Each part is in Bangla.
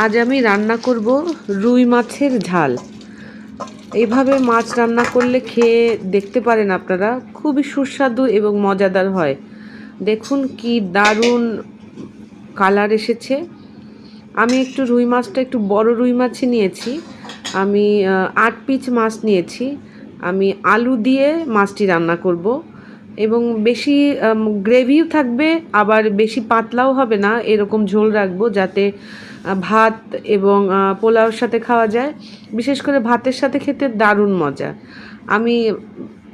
আজ আমি রান্না করব রুই মাছের ঝাল। এইভাবে মাছ রান্না করলে খেয়ে দেখতে পারেন আপনারা, খুবই সুস্বাদু এবং মজাদার হয়। দেখুন কি দারুণ কালার এসেছে। আমি একটু রুই মাছটা একটু বড় রুই মাছই নিয়েছি। আমি 8 পিস মাছ নিয়েছি। আমি আলু দিয়ে মাছটি রান্না করব এবং বেশি গ্রেভিও থাকবে, আবার বেশি পাতলাও হবে না, এরকম ঝোল রাখবো যাতে ভাত এবং পোলাওর সাথে খাওয়া যায়। বিশেষ করে ভাতের সাথে খেতে দারুণ মজা। আমি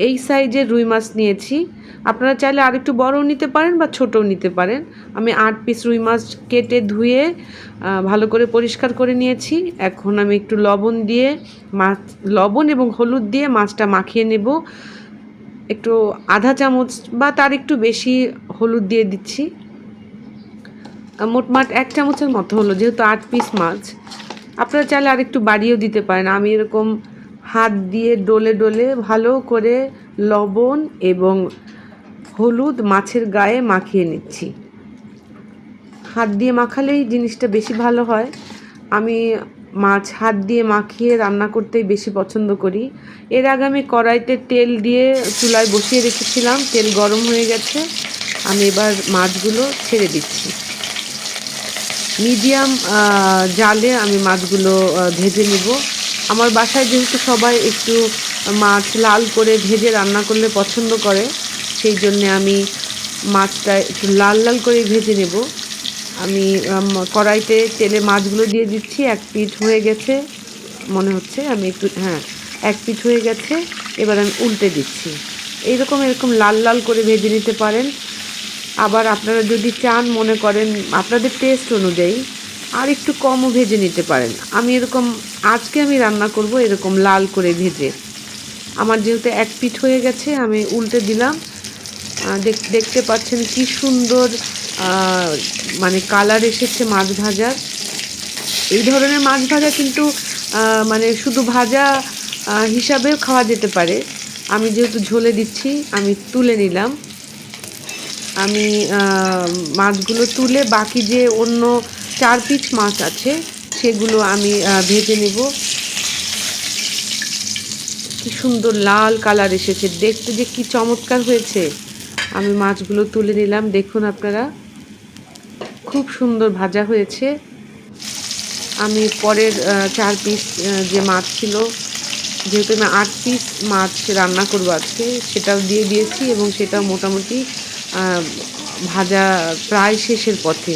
এই সাইজের রুই মাছ নিয়েছি। আপনারা চাইলে আরেকটু বড়ও নিতে পারেন বা ছোটও নিতে পারেন। আমি 8 পিস রুই মাছ কেটে ধুয়ে ভালো করে পরিষ্কার করে নিয়েছি। এখন আমি একটু লবণ এবং হলুদ দিয়ে মাছটা মাখিয়ে নেব। একটু আধা চামচ বা তার একটু বেশি হলুদ দিয়ে দিচ্ছি। মোটমাট 1 চামচের মতো হলো, যেহেতু 8 পিস মাছ। আপনারা চাইলে আরেকটু বাড়িয়েও দিতে পারেন। আমি এরকম হাত দিয়ে ডলে ডলে ভালো করে লবণ এবং হলুদ মাছের গায়ে মাখিয়ে নিচ্ছি। হাত দিয়ে মাখালেই জিনিসটা বেশি ভালো হয়। আমি মাছ হাত দিয়ে মাখিয়ে রান্না করতেই বেশি পছন্দ করি। এর আগে আমি কড়াইতে তেল দিয়ে চুলায় বসিয়ে রেখেছিলাম, তেল গরম হয়ে গেছে। আমি এবার মাছগুলো ছেড়ে দিচ্ছি। মিডিয়াম জালে আমি মাছগুলো ভেজে নিব। আমার বাসায় যেহেতু সবাই একটু মাছ লাল করে ভেজে রান্না করলে পছন্দ করে, সেই জন্যে আমি মাছটা একটু লাল লাল করে ভেজে নেব। আমি কড়াইতে তেলে মাছগুলো দিয়ে দিচ্ছি। 1 পিঠ হয়ে গেছে মনে হচ্ছে, আমি একটু হ্যাঁ 1 পিঠ হয়ে গেছে। এবার আমি উল্টে দিচ্ছি। এরকম লাল লাল করে ভেজে নিতে পারেন। আবার আপনারা যদি চান, মনে করেন আপনাদের টেস্ট অনুযায়ী আর একটু কমও ভেজে নিতে পারেন। আমি আজকে আমি রান্না করব এরকম লাল করে ভেজে। আমার যেহেতু 1 পিঠ হয়ে গেছে, আমি উল্টে দিলাম। দেখতে পাচ্ছেন কি সুন্দর মানে কালার এসেছে মাছ ভাজার। এই ধরনের মাছ ভাজা কিন্তু মানে শুধু ভাজা হিসাবেও খাওয়া যেতে পারে। আমি যেহেতু ঝোলে দিচ্ছি, আমি তুলে নিলাম। আমি মাছগুলো তুলে বাকি যে অন্য 4 পিস মাছ আছে সেগুলো আমি ভেজে নেব। কি সুন্দর লাল কালার এসেছে, দেখতে যে কি চমৎকার হয়েছে। আমি মাছগুলো তুলে নিলাম। দেখুন আপনারা, খুব সুন্দর ভাজা হয়েছে। আমি পরের 4 পিস যে মাছ ছিল, যেহেতু আমি 8 পিস মাছ রান্না করবো আজকে, সেটাও দিয়ে দিয়েছি এবং সেটা মোটামুটি ভাজা প্রায় শেষের পথে।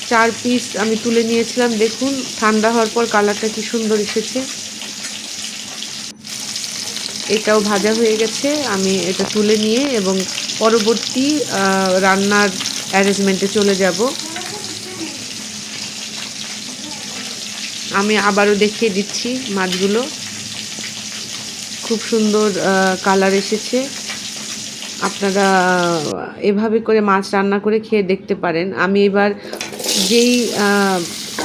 4 পিস আমি তুলে নিয়েছিলাম। দেখুন ঠান্ডা হওয়ার পর কালারটা কি সুন্দর এসেছে। এটাও ভাজা হয়ে গেছে। আমি এটা তুলে নিয়ে এবং পরবর্তী রান্নার অ্যারেঞ্জমেন্টে চলে যাব। আমি আবারও দেখিয়ে দিচ্ছি মাছগুলো। খুব সুন্দর কালার এসেছে। আপনারা এভাবে করে মাছ রান্না করে খেয়ে দেখতে পারেন। আমি এবার যেই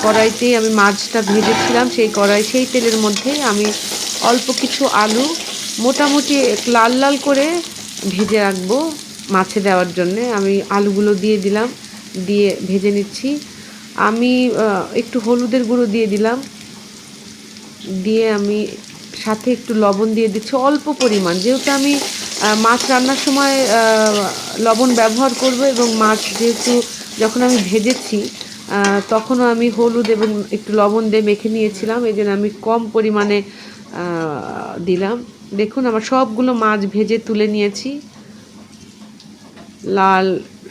কড়াইতে আমি মাছটা ভেজেছিলাম, সেই তেলের মধ্যে আমি অল্প কিছু আলু মোটামুটি লাল লাল করে ভেজে রাখবো মাছে দেওয়ার জন্যে। আমি আলুগুলো দিয়ে দিলাম, দিয়ে ভেজে নিচ্ছি। আমি একটু হলুদের গুঁড়ো দিয়ে দিলাম, দিয়ে আমি সাথে একটু লবণ দিয়ে দিচ্ছি অল্প পরিমাণ, যেহেতু আমি মাছ রান্নার সময় লবণ ব্যবহার করব এবং মাছ যেহেতু যখন আমি ভেজেছি তখনও আমি হলুদ এবং একটু লবণ দিয়ে মেখে নিয়েছিলাম, এই জন্য আমি কম পরিমাণে দিলাম। দেখুন আমার সবগুলো মাছ ভেজে তুলে নিয়েছি। লাল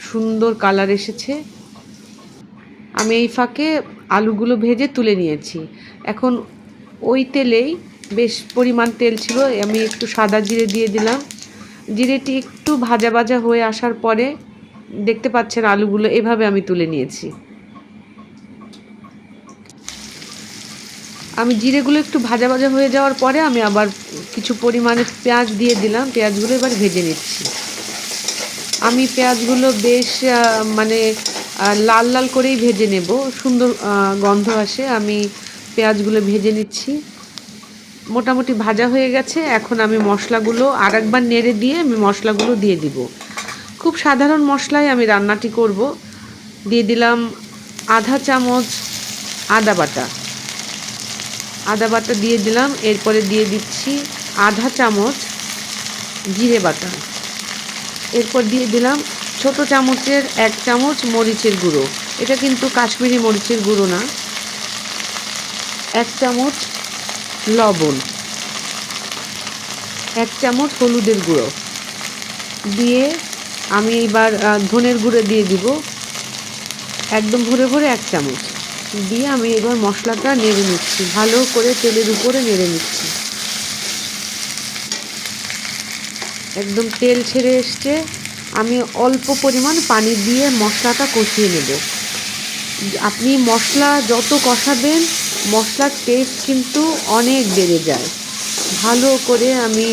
সুন্দর কালার এসেছে। আমি এই ফাঁকে আলুগুলো ভেজে তুলে নিয়েছি। এখন ওই তেলেই, বেশ পরিমাণ তেল ছিল, আমি একটু সাদা জিরে দিয়ে দিলাম। জিরেটি একটু ভাজা ভাজা হয়ে আসার পরে দেখতে পাচ্ছেন আলুগুলো এভাবে আমি তুলে নিয়েছি। আমি জিরেগুলো একটু ভাজা ভাজা হয়ে যাওয়ার পরে আমি আবার কিছু পরিমাণে পেঁয়াজ দিয়ে দিলাম। পেঁয়াজগুলো এবার ভেজে নিচ্ছি। আমি পেঁয়াজগুলো বেশ মানে লাল লাল করেই ভেজে নেব, সুন্দর গন্ধ আসে। আমি পেঁয়াজগুলো ভেজে নিচ্ছি। মোটামুটি ভাজা হয়ে গেছে। এখন আমি মশলাগুলো আরেকবার নেড়ে দিয়ে আমি মশলাগুলো দিয়ে দিব। খুব সাধারণ মশলায় আমি রান্নাটি করব। দিয়ে দিলাম আধা চামচ আদা বাটা, আদা বাটা দিয়ে দিলাম। এরপরে দিয়ে দিচ্ছি আধা চামচ জিরে বাটা। এরপর দিয়ে দিলাম ছোট চামচের 1 চামচ মরিচের গুঁড়ো। এটা কিন্তু কাশ্মীরি মরিচের গুঁড়ো না। 1 চামচ লবণ, 1 চামচ হলুদের গুঁড়ো দিয়ে আমি এবার ধনের গুঁড়ো দিয়ে দিব একদম ভরে ভরে 1 চামচ দিয়ে আমি এবার মশলাটা নেড়ে নিচ্ছি, ভালো করে তেলের উপরে নেড়ে নিচ্ছি। একদম তেল ছেড়ে এসছে। আমি অল্প পরিমাণ পানি দিয়ে মশলাটা কষিয়ে নেব। আপনি মশলা যত কষাবেন মশলার টেস্ট কিন্তু অনেক বেড়ে যায়। ভালো করে আমি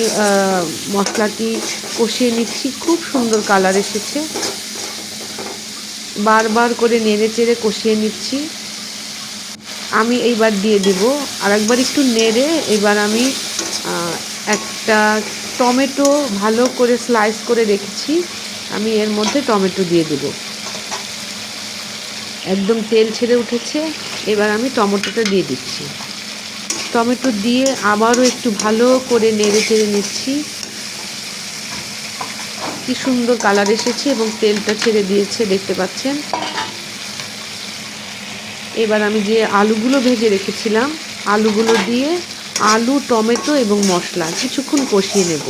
মশলাটি কষিয়ে নিচ্ছি। খুব সুন্দর কালার এসেছে। বারবার করে নেড়ে চেড়ে কষিয়ে নিচ্ছি। আমি এইবার দিয়ে দেব আরেকবার একটু নেড়ে। এবার আমি একটা টমেটো ভালো করে স্লাইস করে রেখেছি, আমি এর মধ্যে টমেটো দিয়ে দেব। একদম তেল ছেড়ে উঠেছে। এবার আমি টমেটোটা দিয়ে দিচ্ছি। টমেটো দিয়ে আবারও একটু ভালো করে নেড়ে চেড়ে নিচ্ছি। কি সুন্দর কালার এসেছে এবং তেলটা ছেড়ে দিয়েছে, দেখতে পাচ্ছেন। এবার আমি যে আলুগুলো ভেজে রেখেছিলাম আলুগুলো দিয়ে আলু, টমেটো এবং মশলা কিছুক্ষণ কষিয়ে নেব।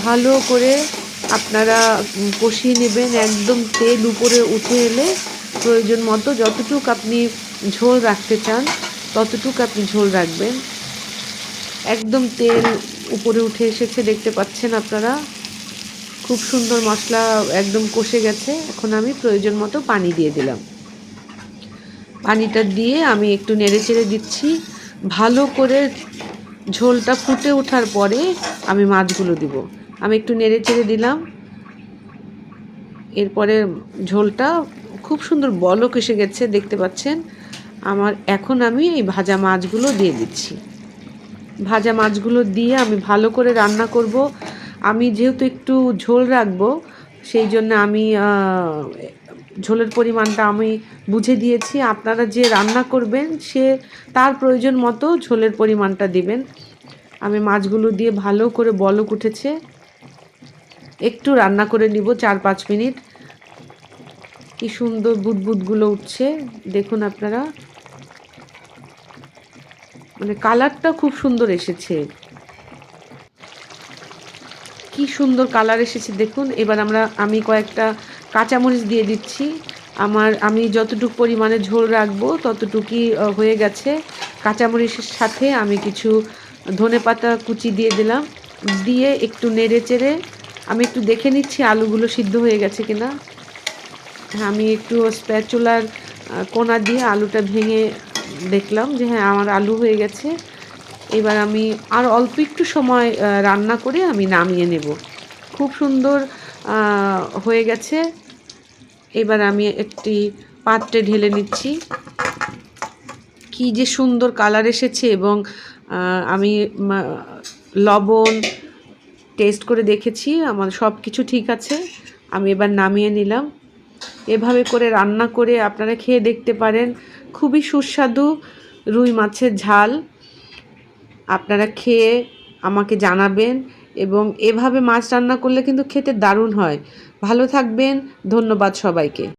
ভালো করে আপনারা কষিয়ে নেবেন। একদম তেল উপরে উঠে এলে প্রয়োজন মতো যতটুকু আপনি ঝোল রাখতে চান ততটুকু আপনি ঝোল রাখবেন। একদম তেল উপরে উঠে এসেছে, দেখতে পাচ্ছেন আপনারা। খুব সুন্দর মশলা একদম কষে গেছে। এখন আমি প্রয়োজন মতো পানি দিয়ে দিলাম। পানিটা দিয়ে আমি একটু নেড়ে চেড়ে দিচ্ছি। ভালো করে ঝোলটা ফুটে ওঠার পরে আমি মাছগুলো দিব। আমি একটু নেড়ে চেড়ে দিলাম। এরপরে ঝোলটা খুব সুন্দর বলক এসে গেছে, দেখতে পাচ্ছেন। এখন আমি এই ভাজা মাছগুলো দিয়ে দিচ্ছি। ভাজা মাছগুলো দিয়ে আমি ভালো করে রান্না করব। আমি যেহেতু একটু ঝোল রাখবো সেই জন্য আমি ঝোলের পরিমাণটা আমি বুঝে দিয়েছি। আপনারা যে রান্না করবেন তার প্রয়োজন মতো ঝোলের পরিমাণটা দিবেন। আমি মাছগুলো দিয়ে ভালো করে বলক উঠেছে, একটু রান্না করে নিব 4-5 মিনিট। কি সুন্দর বুদবুদগুলো উঠছে দেখুন আপনারা, মানে কালারটা খুব সুন্দর এসেছে। কি সুন্দর কালার এসেছে দেখুন। এবার আমি কয়েকটা কাঁচামরিচ দিয়ে দিচ্ছি। আমি যতটুকু পরিমাণে ঝোল রাখবো ততটুকুই হয়ে গেছে। কাঁচামরিচের সাথে আমি কিছু ধনেপাতা কুচি দিয়ে দিলাম। দিয়ে একটু নেড়ে চেড়ে আমি একটু দেখে নিচ্ছি আলুগুলো সিদ্ধ হয়ে গেছে কিনা। আমি একটু স্প্যাচুলার কোনা দিয়ে আলুটা ভেঙে দেখলাম যে হ্যাঁ আমার আলু হয়ে গেছে। এবার আমি আর অল্প একটু সময় রান্না করে আমি নামিয়ে নেব। খুব সুন্দর হয়ে গেছে। এবার আমি একটি পাত্রে ঢেলে নিচ্ছি। কি যে সুন্দর কালার এসেছে এবং আমি লবণ টেস্ট করে দেখেছি, আমার সব কিছু ঠিক আছে। আমি এবার নামিয়ে নিলাম। এভাবে করে রান্না করে আপনারা খেয়ে দেখতে পারেন। খুবই সুস্বাদু রুই মাছের ঝাল। আপনারা খেয়ে আমাকে জানাবেন এবং এভাবে মাছ রান্না করলে কিন্তু খেতে দারুণ হয়। ভালো থাকবেন। ধন্যবাদ সবাইকে।